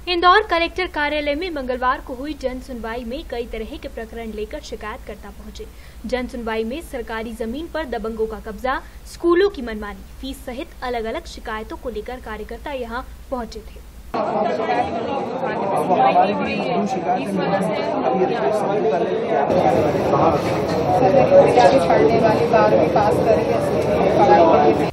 Indore collector कार्यालय में मंगलवार को हुई जन सुनवाई में कई तरह के प्रकरण लेकर शिकायतकर्ता पहुंचे। जन सुनवाई में सरकारी जमीन पर दबंगों का कब्जा, स्कूलों की मनमानी, फीस सहित अलग अलग शिकायतों को लेकर कार्यकर्ता यहां पहुंचे थे।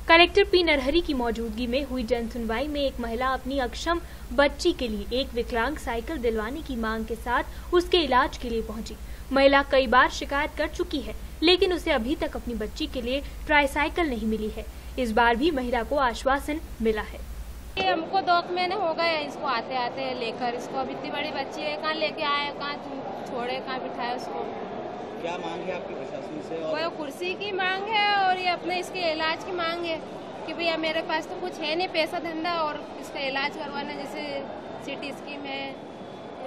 कलेक्टर पी नरहरी की मौजूदगी में हुई जन सुनवाई में एक महिला अपनी अक्षम बच्ची के लिए एक विकलांग साइकिल दिलवाने की मांग के साथ उसके इलाज के लिए पहुंची। महिला कई बार शिकायत कर चुकी है, लेकिन उसे अभी तक अपनी बच्ची के लिए ट्राईसाइकिल नहीं मिली है। इस बार भी महिला को आश्वासन मिला है। हमको 2 महीने हो गए इसको आते आते लेकर। इसको अब इतनी बड़ी बच्ची है, कहाँ लेके आए, कहाँ छोड़े, कहाँ बिठाए उसको। क्या मांग है आपकी प्रशासन से? वो कुर्सी की मांग है और ये अपने इसके इलाज की मांग है कि भैया मेरे पास तो कुछ है नहीं पैसा धंधा, और इसका इलाज करवाना, जैसे सिटी स्कीम है,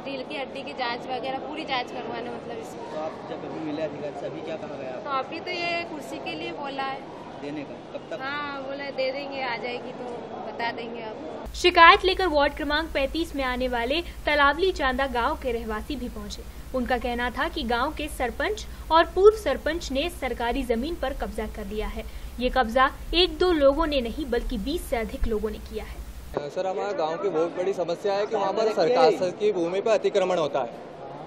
रील की हड्डी की जांच वगैरह पूरी जांच करवाना, मतलब इसकी। तो आप जब अभी मिले अधिकारी से, अभी क्या कहा गया? तो अभी तो ये कुर्सी के लिए बोला है देने का, कब तक? हाँ बोला दे देंगे, आ जाएगी तो बता देंगे आपको। शिकायत लेकर वार्ड क्रमांक 35 में आने वाले तलावली चांदा गांव के रहवासी भी पहुंचे। उनका कहना था कि गांव के सरपंच और पूर्व सरपंच ने सरकारी जमीन पर कब्जा कर लिया है। ये कब्जा 1-2 लोगों ने नहीं बल्कि 20 से अधिक लोगों ने किया है। सर, हमारा गांव की बहुत बड़ी समस्या है कि वहाँ पर शासकीय भूमि पर अतिक्रमण होता है।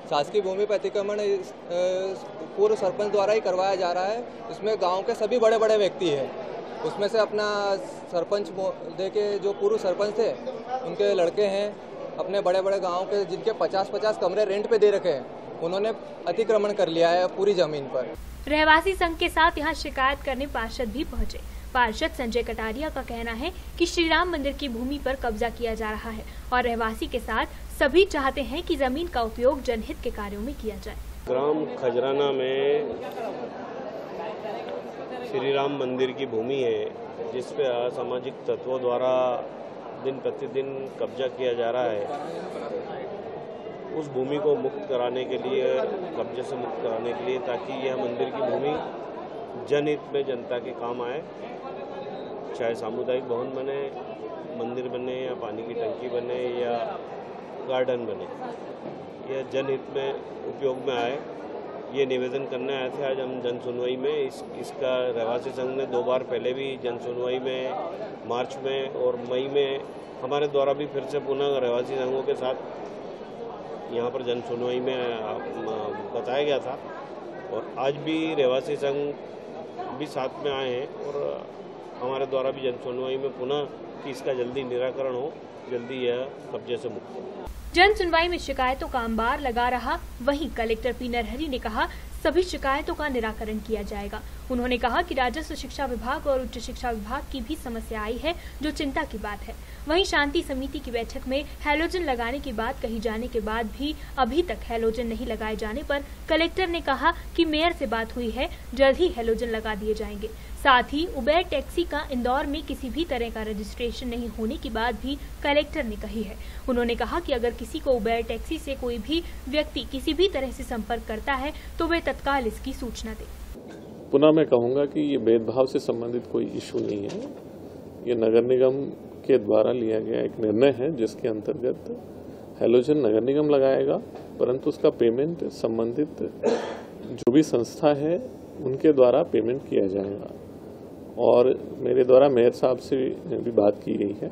शासकीय भूमि पर अतिक्रमण पूर्व सरपंच द्वारा ही करवाया जा रहा है। इसमें गांव के सभी बड़े बड़े व्यक्ति हैं। उसमें से अपना सरपंच के जो पूर्व सरपंच थे, उनके लड़के हैं, अपने बड़े बड़े गांव के जिनके 50-50 कमरे रेंट पे दे रखे हैं, उन्होंने अतिक्रमण कर लिया है पूरी जमीन पर। रहवासी संघ के साथ यहां शिकायत करने पार्षद भी पहुंचे। पार्षद संजय कटारिया का कहना है कि श्री राम मंदिर की भूमि पर कब्जा किया जा रहा है और रहवासी के साथ सभी चाहते हैं कि जमीन का उपयोग जनहित के कार्यों में किया जाए। ग्राम खजराना में श्री राम मंदिर की भूमि है, जिस पे असामाजिक तत्वों द्वारा दिन प्रतिदिन कब्जा किया जा रहा है। उस भूमि को मुक्त कराने के लिए, कब्जे से मुक्त कराने के लिए, ताकि यह मंदिर की भूमि जनहित में जनता के काम आए, चाहे सामुदायिक भवन बने, मंदिर बने, या पानी की टंकी बने, या गार्डन बने, यह जनहित में उपयोग में आए। ये निवेदन करने आए थे आज हम जन सुनवाई में। इसका रहवासी संघ ने 2 बार पहले भी जन सुनवाई में, मार्च में और मई में हमारे द्वारा भी फिर से पुनः रहवासी संघों के साथ यहाँ पर जन सुनवाई में बताया गया था, और आज भी रहवासी संघ भी साथ में आए हैं और हमारे द्वारा भी जन सुनवाई में पुनः कि इसका जल्दी निराकरण हो, जल्दी यह कब्जे से मुक्त हो। जन सुनवाई में शिकायतों का अंबार लगा रहा। वहीं कलेक्टर पी नरहरी ने कहा सभी शिकायतों का निराकरण किया जाएगा। उन्होंने कहा कि राजस्व शिक्षा विभाग और उच्च शिक्षा विभाग की भी समस्या आई है, जो चिंता की बात है। वहीं शांति समिति की बैठक में हैलोजन लगाने की बात कही जाने के बाद भी अभी तक हैलोजन नहीं लगाए जाने पर कलेक्टर ने कहा कि मेयर से बात हुई है, जल्द ही हैलोजन लगा दिए जाएंगे। साथ ही उबेर टैक्सी का इंदौर में किसी भी तरह का रजिस्ट्रेशन नहीं होने की बात भी कलेक्टर ने कही है। उन्होंने कहा कि अगर किसी को उबेर टैक्सी से कोई भी व्यक्ति किसी भी तरह से संपर्क करता है तो वे तत्काल इसकी सूचना दे। पुनः मैं कहूँगा कि ये भेदभाव से संबंधित कोई इशू नहीं है। ये नगर निगम के द्वारा लिया गया एक निर्णय है, जिसके अंतर्गत हैलोजन नगर निगम लगाएगा, परंतु उसका पेमेंट संबंधित जो भी संस्था है उनके द्वारा पेमेंट किया जाएगा। और मेरे द्वारा मेयर साहब से भी बात की गई है।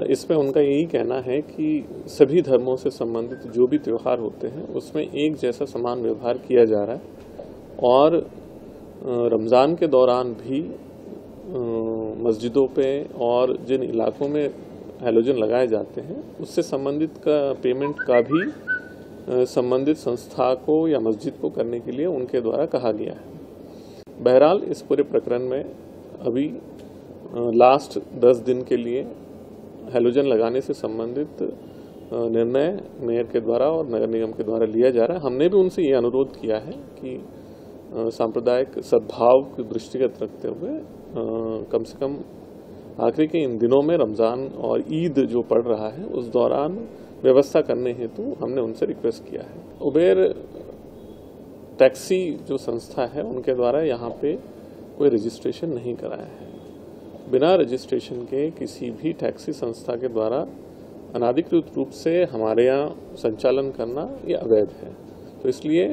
इसमें उनका यही कहना है कि सभी धर्मों से संबंधित जो भी त्यौहार होते हैं उसमें एक जैसा समान व्यवहार किया जा रहा है, और रमज़ान के दौरान भी मस्जिदों पे और जिन इलाकों में हैलोजन लगाए जाते हैं उससे संबंधित का पेमेंट का भी संबंधित संस्था को या मस्जिद को करने के लिए उनके द्वारा कहा गया है। बहरहाल इस पूरे प्रकरण में अभी लास्ट 10 दिन के लिए हैलोजन लगाने से संबंधित निर्णय मेयर के द्वारा और नगर निगम के द्वारा लिया जा रहा है। हमने भी उनसे ये अनुरोध किया है कि सांप्रदायिक सद्भाव को दृष्टिगत रखते हुए कम से कम आखिरी के इन दिनों में रमज़ान और ईद जो पड़ रहा है उस दौरान व्यवस्था करने हेतु हमने उनसे रिक्वेस्ट किया है। उबेर टैक्सी जो संस्था है उनके द्वारा यहाँ पे कोई रजिस्ट्रेशन नहीं कराया है। बिना रजिस्ट्रेशन के किसी भी टैक्सी संस्था के द्वारा अनाधिकृत रूप से हमारे यहाँ संचालन करना ये अवैध है। तो इसलिए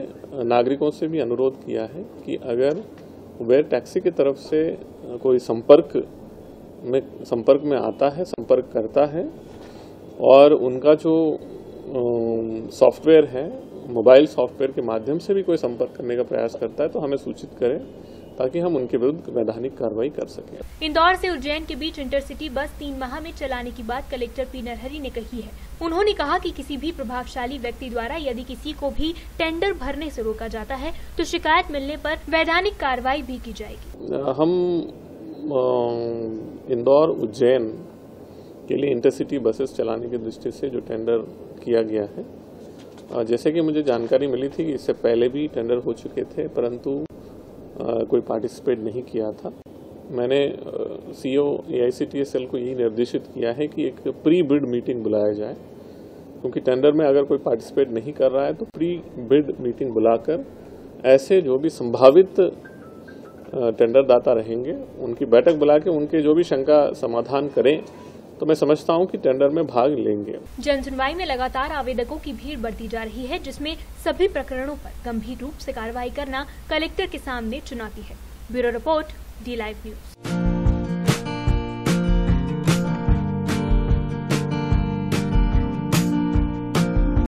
नागरिकों से भी अनुरोध किया है कि अगर उबेर टैक्सी की तरफ से कोई संपर्क में आता है, संपर्क करता है और उनका जो सॉफ्टवेयर है, मोबाइल सॉफ्टवेयर के माध्यम से भी कोई संपर्क करने का प्रयास करता है तो हमें सूचित करें ताकि हम उनके विरुद्ध वैधानिक कार्रवाई कर सकें। इंदौर से उज्जैन के बीच इंटरसिटी बस 3 माह में चलाने की बात कलेक्टर पी नरहरि ने कही है। उन्होंने कहा कि किसी भी प्रभावशाली व्यक्ति द्वारा यदि किसी को भी टेंडर भरने से रोका जाता है तो शिकायत मिलने पर वैधानिक कार्रवाई भी की जाएगी। हम इंदौर उज्जैन के लिए इंटरसिटी बसेस चलाने की दृष्टि से जो टेंडर किया गया है, जैसे कि मुझे जानकारी मिली थी कि इससे पहले भी टेंडर हो चुके थे परंतु कोई पार्टिसिपेट नहीं किया था। मैंने सीईओ AICTSL को यही निर्देशित किया है कि एक प्री बिड मीटिंग बुलाया जाए, क्योंकि टेंडर में अगर कोई पार्टिसिपेट नहीं कर रहा है तो प्री बिड मीटिंग बुलाकर ऐसे जो भी संभावित टेंडरदाता रहेंगे उनकी बैठक बुला के उनके जो भी शंका समाधान करें तो मैं समझता हूं कि टेंडर में भाग लेंगे। जन सुनवाई में लगातार आवेदकों की भीड़ बढ़ती जा रही है, जिसमें सभी प्रकरणों पर गंभीर रूप से कार्रवाई करना कलेक्टर के सामने चुनौती है। Bureau report, D-Live news.